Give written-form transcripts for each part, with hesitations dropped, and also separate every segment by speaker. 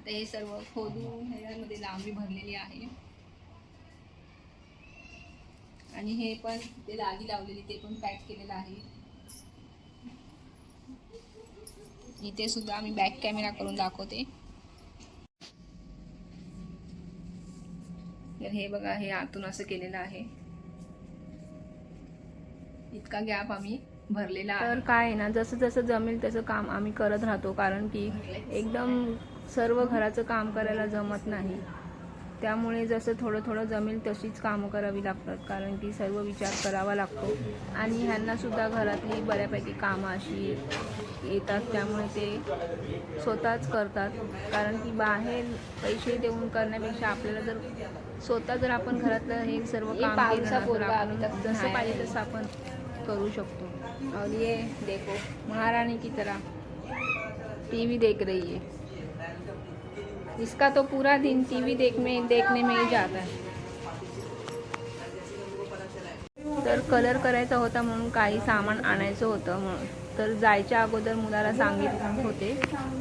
Speaker 1: आता हे सर्व खोदून ह्याच्यामध्ये लांबी भरलेली आहे आणि हे पण ते लादी लावलेली ते पण पॅक केलेलं आहे. इथे सुद्धा मी बॅक कॅमेरा करून दाखवते. तर हे बघा, हे आतून असं केलेलं आहे. इतका गॅप आम्ही भरलेला आहे.
Speaker 2: तर काय ना, जसं जसं जमेल तसं काम आम्ही करत राहतो, कारण की एकदम सर्व घराचं काम करायला जमत नाही. त्यामुळे जसं थोडं थोडं जमेल तशीच कामं करावी लागतात, कारण की सर्व विचार करावा लागतो. आणि ह्यांनासुद्धा घरातली बऱ्यापैकी कामं अशी येतात, त्यामुळे ते स्वतःच करतात. कारण की बाहेर पैसे देऊन करण्यापेक्षा आपल्याला जर स्वतः जर आपण घरातलं हे सर्व काम केलं ना, तर आपण जसं पाहिजे तसं आपण करू शकतो.
Speaker 1: और ये देखो,
Speaker 2: महारानी की तरह टीवी देख रही है. इसका तो पूरा दिन टीवी देखने में ही जाता है. तर कलर करायचा होता म्हणून काही सामान आणायचं होतं, म्हणून तर जायच्या अगोदर मुलाला सांगितले होते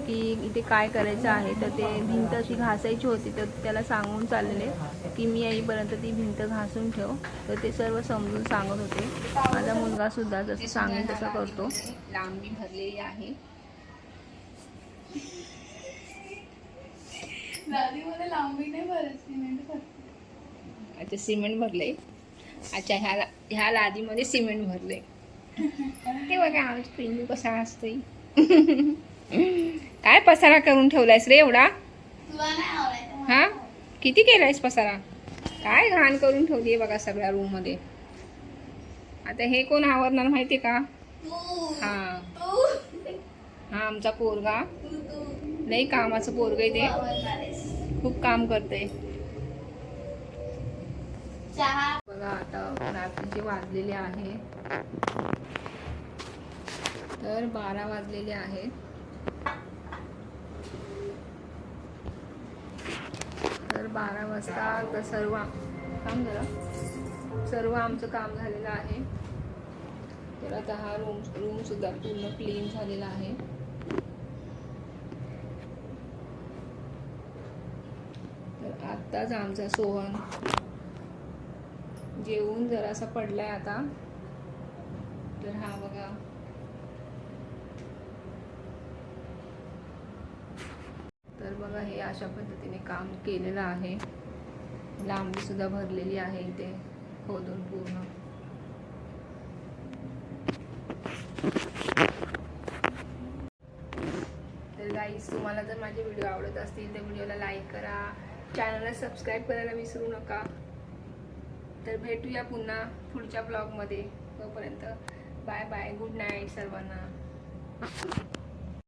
Speaker 2: की इथे काय करायचं आहे. तर ते भिंत अशी घासायची होती, तर त्याला सांगून चाललेले की मी येईपर्यंत ती भिंत घासून ठेव. तर ते सर्व समजून सांगत होते. माझा मुलगा सुद्धा जसं सांगेल तसं करतो.
Speaker 1: लांबी भरलेली आहे.
Speaker 3: लादीमध्ये लांबी नाही भरत, सिमेंट भरते.
Speaker 1: अच्छा, सिमेंट भरले. अच्छा, ह्या लादीमध्ये सिमेंट भरले. ते बघा आमची पिल्लू कसा असते. काय पसारा करून ठेवलायस रे एवढा?
Speaker 3: तुला नाही आवडायचं.
Speaker 1: हा, किती केलायस पसारा? काय घाण करून ठेवली आहे बघा सगळ्या रूम मध्ये. आता हे कोण आवरणार माहिती का? हा हा आमचा पोरगा. नाही, कामाचं पोरग आहे ते, खूप काम करते.
Speaker 3: चहा
Speaker 1: बघा आता रात्रीचे वाजलेले आहे, तर 12 वाजलेले आहेत. तर 12 वाजता तर सर्व आमचं काम झालेलं आहे. तर आता हा रूम सुद्धा पूर्ण क्लीन झालेला आहे. तर आत्ताच आमचा सोहन जेवून जरासा पडलाय आता. तर हा बघा, तर बघा हे अशा पद्धतीने काम केलेलं आहे. लांबी सुद्धा भरलेली आहे इथे खोदून पूर्ण. तर गाईस, तुम्हाला जर माझे व्हिडिओ आवडत असतील तर व्हिडिओला लाईक करा, चॅनलला सबस्क्राईब करायला विसरू नका. तर भेटूया पुन्हा पुढच्या ब्लॉगमध्ये. तोपर्यंत बाय बाय, गुड नाईट सर्वांना.